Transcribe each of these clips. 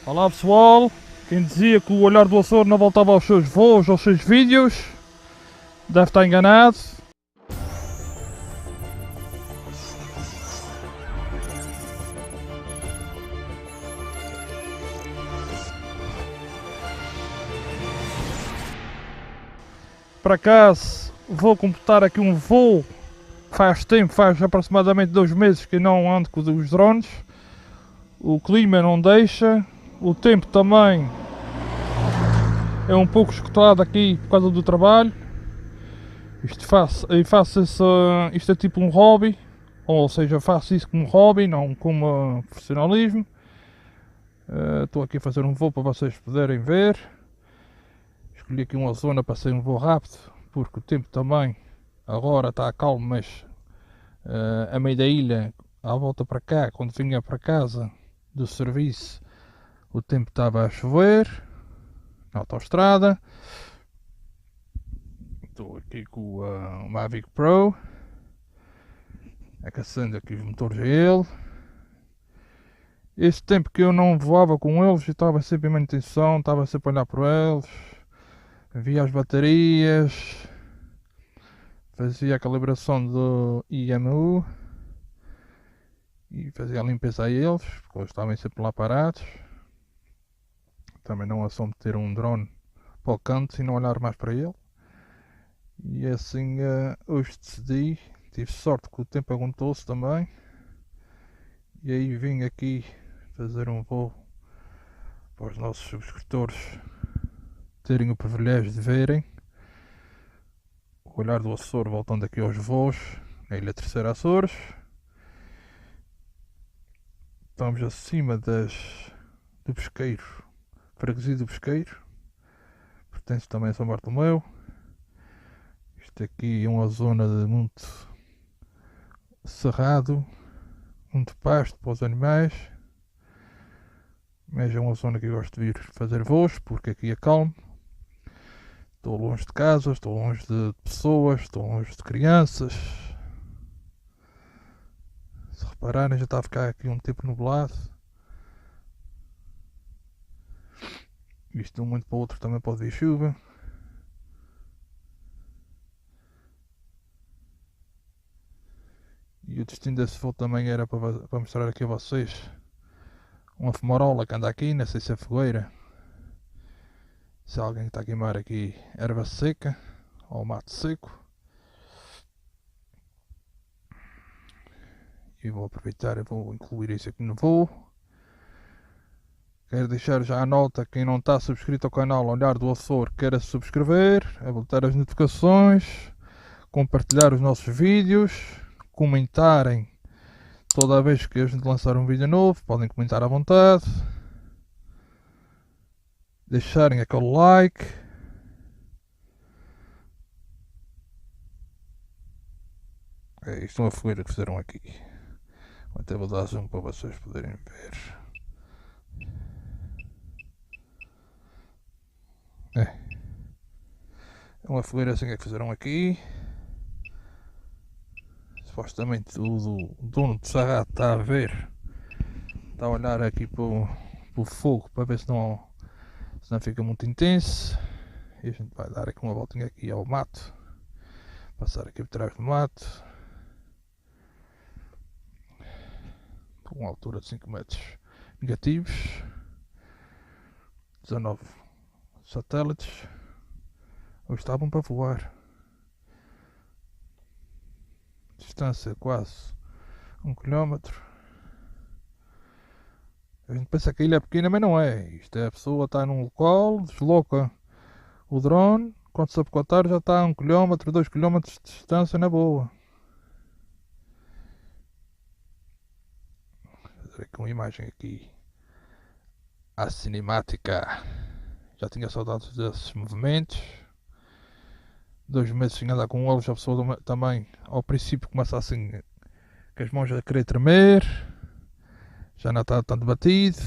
Olá pessoal, quem dizia que o Olhar do Açor não voltava aos seus voos, aos seus vídeos, deve estar enganado. Por acaso, vou completar aqui um voo. Faz tempo, faz aproximadamente 2 meses que não ando com os drones. O clima não deixa, o tempo também é um pouco escutado aqui por causa do trabalho. Isto é tipo um hobby, ou seja, faço isso como hobby, não como profissionalismo. Estou aqui a fazer um voo para vocês poderem ver. Escolhi aqui uma zona para ser um voo rápido, porque o tempo também agora está calmo, mas a meio da ilha, à volta para cá, quando vinha para casa do serviço, o tempo estava a chover na autoestrada. Estou aqui com o Mavic Pro, aquecendo aqui os motores a ele. Este tempo que eu não voava com eles, eu estava sempre em manutenção, estava sempre a olhar por eles, via as baterias, fazia a calibração do IMU e fazia a limpeza a eles, porque eles estavam sempre lá parados. Também não é só meter um drone para o canto e não olhar mais para ele. E assim hoje decidi, tive sorte que o tempo aguentou-se também. E aí vim aqui fazer um voo para os nossos subscritores terem o privilégio de verem o Olhar do Açor voltando aqui aos voos na Ilha Terceira Açores. Estamos acima do Pesqueiro, freguesia do Pesqueiro, pertence também a São Bartolomeu. Isto aqui é uma zona de muito cerrado, muito pasto para os animais, mas é uma zona que eu gosto de vir fazer voos porque aqui é calmo. Estou longe de casa, estou longe de pessoas, estou longe de crianças. Se repararem, já está a ficar aqui um tempo nublado. Isto de um momento para o outro também pode vir chuva. E o destino desse voo também era para mostrar aqui a vocês uma fumarola que anda aqui, não sei se é fogueira, se alguém está a queimar aqui erva seca ou mato seco. E vou aproveitar e vou incluir isso aqui no voo. Quero deixar já a nota, quem não está subscrito ao canal Olhar do Açor, queira subscrever, habilitar as notificações, compartilhar os nossos vídeos, comentarem toda a vez que a gente lançar um vídeo novo, podem comentar à vontade, deixarem aquele like. Isto é uma fogueira que fizeram aqui. Até vou dar zoom para vocês poderem ver. É uma fogueira assim que fizeram aqui. Supostamente o dono do sarrato está a ver, está a olhar aqui para o fogo para ver se não fica muito intenso. E a gente vai dar aqui uma voltinha aqui ao mato, passar aqui por trás do mato, com uma altura de 5 metros negativos, 19 satélites. Hoje estavam para voar. Distância quase 1 km. A gente pensa que a ilha é pequena, mas não é. Isto é, a pessoa está num local, desloca o drone, quando se apocotar já está a 1 km, 2 km de distância na boa. Vou fazer aqui uma imagem aqui à cinemática. Já tinha saudades desses movimentos. 2 meses sem andar com eles, a pessoa também ao princípio começa assim com as mãos a querer tremer, já não está tanto batido,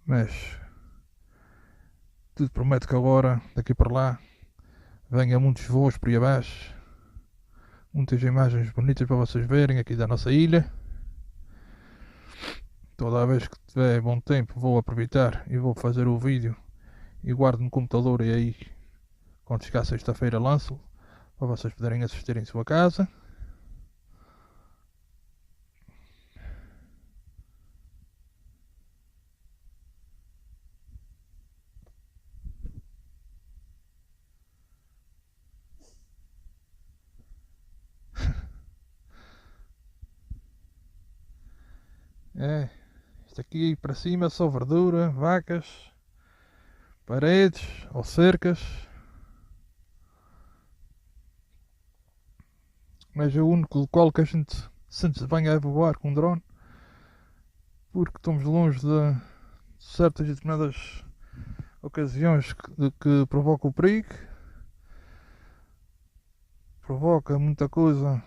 mas tudo promete que agora, daqui para lá, venha muitos voos por aí abaixo, muitas imagens bonitas para vocês verem aqui da nossa ilha. Toda vez que tiver bom tempo vou aproveitar e vou fazer o vídeo e guardo no computador e aí quando chegar sexta-feira lanço para vocês poderem assistir em sua casa. É, isto aqui para cima só verdura, vacas, paredes ou cercas. Mas é o único local que a gente se banha a voar com um drone, porque estamos longe de certas e determinadas ocasiões que provocam o perigo, provoca muita coisa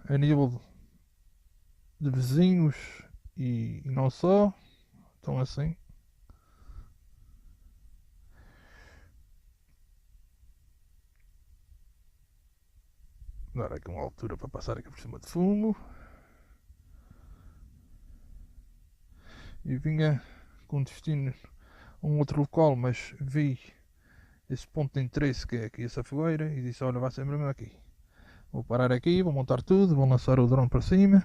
a nível de vizinhos e não só. Então assim, dar aqui uma altura para passar aqui por cima de fumo. E vinha com destino a um outro local, mas vi esse ponto de interesse que é aqui essa fogueira e disse, olha, vai ser mesmo aqui. Vou parar aqui, vou montar tudo, vou lançar o drone para cima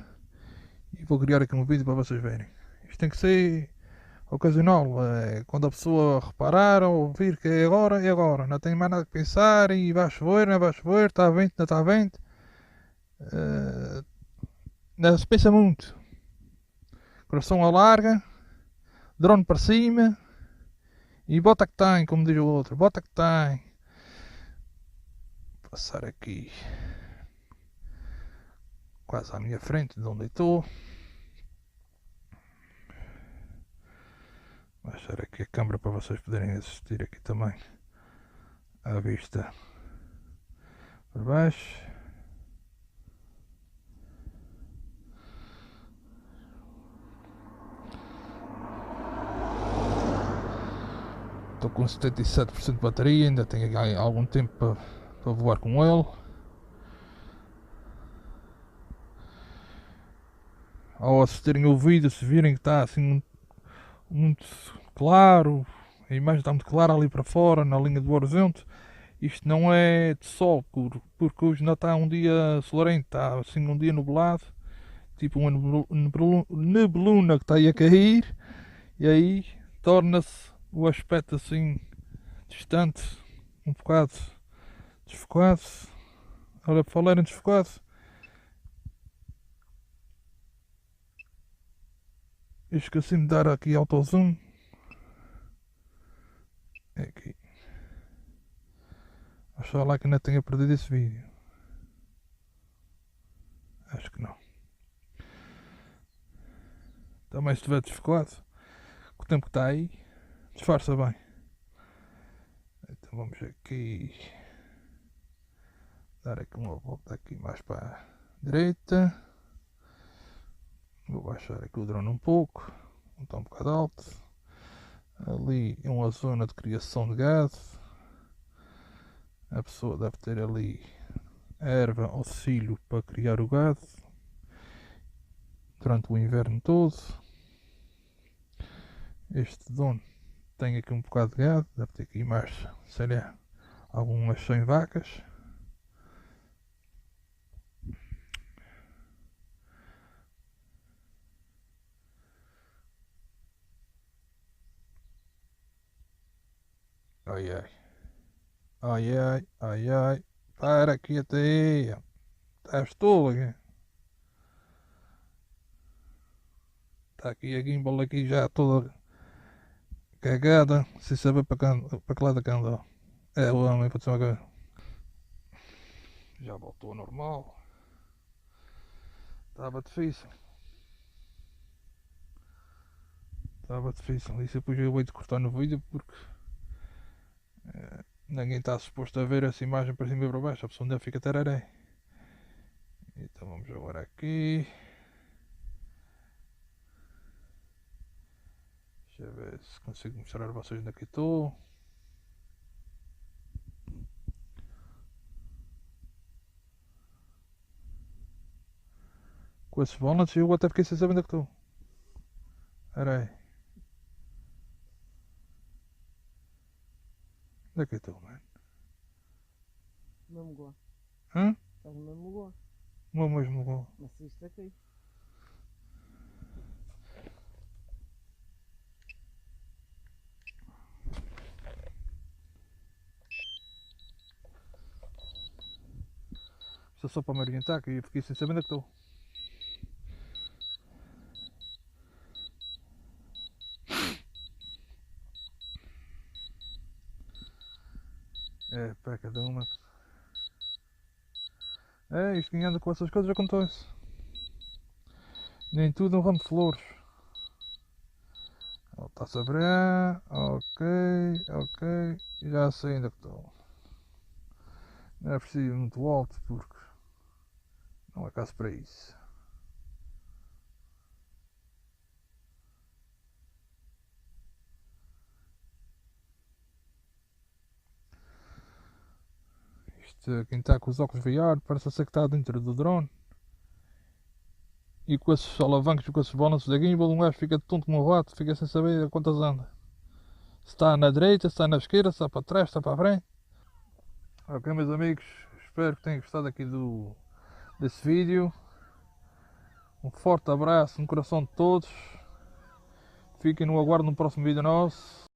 e vou criar aqui um vídeo para vocês verem. Isto tem que ser ocasional, quando a pessoa reparar ou ouvir que é agora, não tem mais nada que pensar e vai chover, não vai chover, está vento, não está vento. Não se pensa muito. Coração alarga, drone para cima e bota que tem, como diz o outro, bota que tem. Passar aqui quase à minha frente de onde estou. Baixar aqui a câmera para vocês poderem assistir aqui também à vista por baixo. Estou com 77% de bateria, ainda tenho algum tempo para voar com ele. Ao assistirem o vídeo, se virem que está assim muito claro, a imagem está muito clara ali para fora, na linha do horizonte, isto não é de sol, porque hoje ainda está um dia solarento, está assim um dia nublado, tipo uma nebuluna que está aí a cair, e aí torna-se o aspecto assim distante, um bocado desfocado. Olha, para falar em desfocado, eu esqueci-me de dar aqui auto zoom. É aqui. Oxalá que ainda tenha perdido esse vídeo. Acho que não. Também se estiver desfocado, com o tempo que está aí, disfarça bem. Então vamos aqui dar aqui uma volta aqui mais para a direita. Vou baixar aqui o drone um pouco, está um bocado alto. Ali é uma zona de criação de gado. A pessoa deve ter ali erva ou cilho para criar o gado durante o inverno todo. Este dono tem aqui um bocado de gado, deve ter aqui mais, sei lá, algumas 100 vacas. Ai ai, ai ai, ai ai, para aqui até, estás tolo aqui. Está aqui a gimbal aqui já toda cagada, sem saber para que lado é que anda. É o homem para cima que já voltou ao normal. Estava difícil. Estava difícil. Isso depois eu vou de cortar no vídeo porque ninguém está suposto a ver essa imagem para cima e para baixo. A pessoa ainda fica tararé. Então vamos agora aqui. Deixa eu ver se consigo mostrar a vocês onde é que estou. Com esses balanços eu até fiquei sem saber onde é que estou. Espera aí. Onde é que eu estou, mano? Mesmo gol. Hã? Estás no mesmo gol. O meu mesmo gol. Mas isto aqui. Isto é só para me orientar, que eu fiquei sem saber onde é que estou. É, para cada uma. É, isto quem anda com essas coisas acontece. Nem tudo é um ramo de flores. Está-se a abrir. Ok, ok. Já sei onde é que estou. Não é preciso ir muito alto porque não é caso para isso. Isto, quem está com os óculos VR parece ser que está dentro do drone. E com esses alavancos, com esses balanços da gimbal, um gajo fica tonto como um rato, fica sem saber a quantas anda. Se está na direita, se está na esquerda, se está para trás, se está para a frente. Ok, meus amigos, espero que tenham gostado aqui desse vídeo. Um forte abraço no coração de todos. Fiquem no aguardo no próximo vídeo nosso.